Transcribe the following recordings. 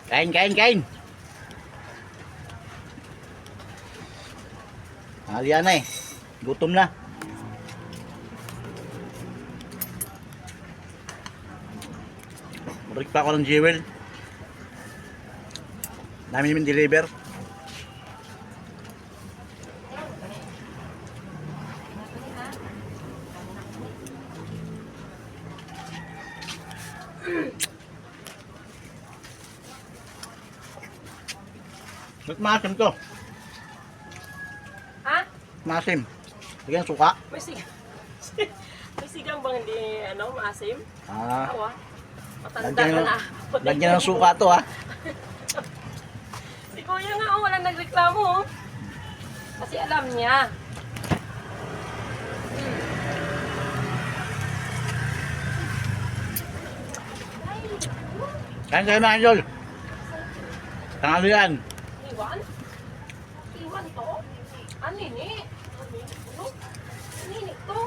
Kain, kain, kain. Halian na eh. Gutom na. Break pa ako ng jewel. Dami namin deliver. Ba't maasim to? Ha? Maasim. Lagyan ng suka. May sigang. May sigang bang hindi maasim? Ah, Ako matanda lagyan ka ng, na. lagyan ng suka to ha. Si Kuya nga walang nagreklamo Kasi alam niya. Kain kayo mga idol. Tangalo yan. Iwan? Iwan to? Ano ini? Ano to?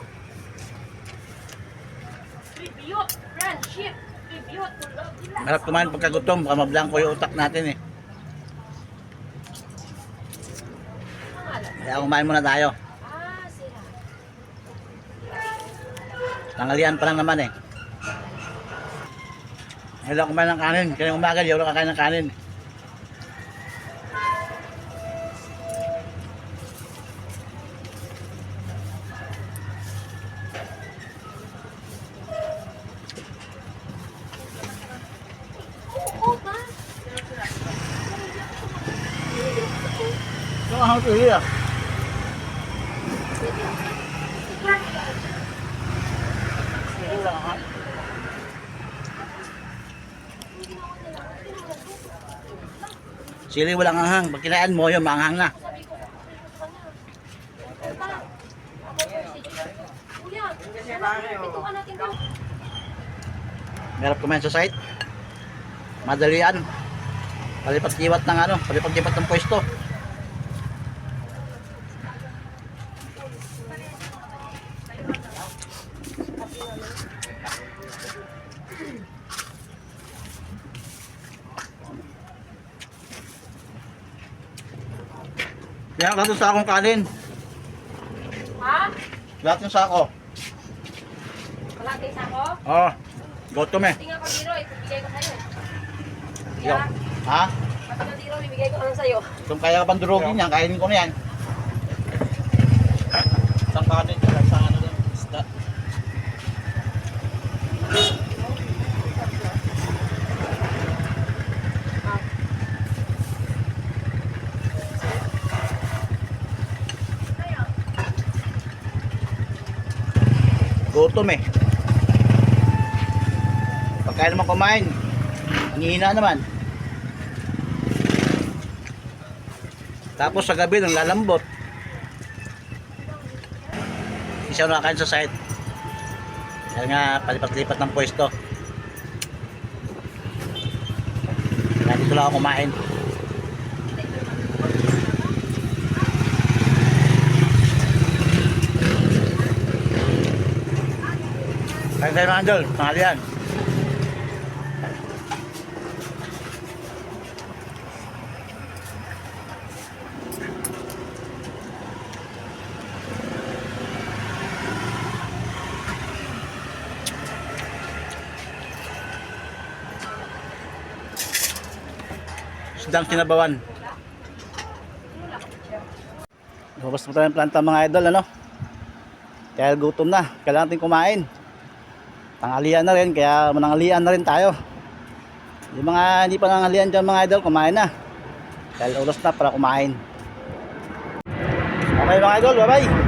Tribute, friendship, tribute to love. Harap kumain pagkagutom. Baka mablangko yung utak natin eh. Kaya kumain muna tayo. Sira. Tanghalian pa lang naman eh. Ngayon lang kumain ng kanin. Kaya umaga, di ako nakakain ng kanin. Oo ba? Ito ang pili ah. Sili walang anghang. Pag kinain mo yun, maanghang na. Kuya, ito ka natin daw. Merap kumain sa site. Madalian. Palipat-lipat ng ano, palipat-lipat ng pwesto. Kaya lahat ng sakong kanin. Ha? Lahat ng sako. Kalating ako? Oo. Gutom eh. Tingnan ko dito, ibigay ko sa'yo. Yo. Ha? Pati ko dito, ibigay ko lang sa'yo. Kung kaya ka pang durugin yan, kainin ko na yan. Isang kanin ka lang sa ano lang, isda. Gutom eh. Pagkaya naman kumain, nanghihina naman. Tapos sa gabi nang lalambot. Isa na nakakain sa site. Kaya nga palipat-lipat ng pwesto. Kaya dito lang ako kumain. Kain tayo mga idol, tanghalian. Isdang sinabawan. Lumabas po tayo ng planta mga idol, ano? Kaya gutom na, kailangan natin kumain. Tanghalian na rin, kaya mananghalian na rin tayo. Yung mga hindi pa nanghalian dyan mga idol, kumain na. Dahil ulos na para kumain. Okay mga idol, bye bye.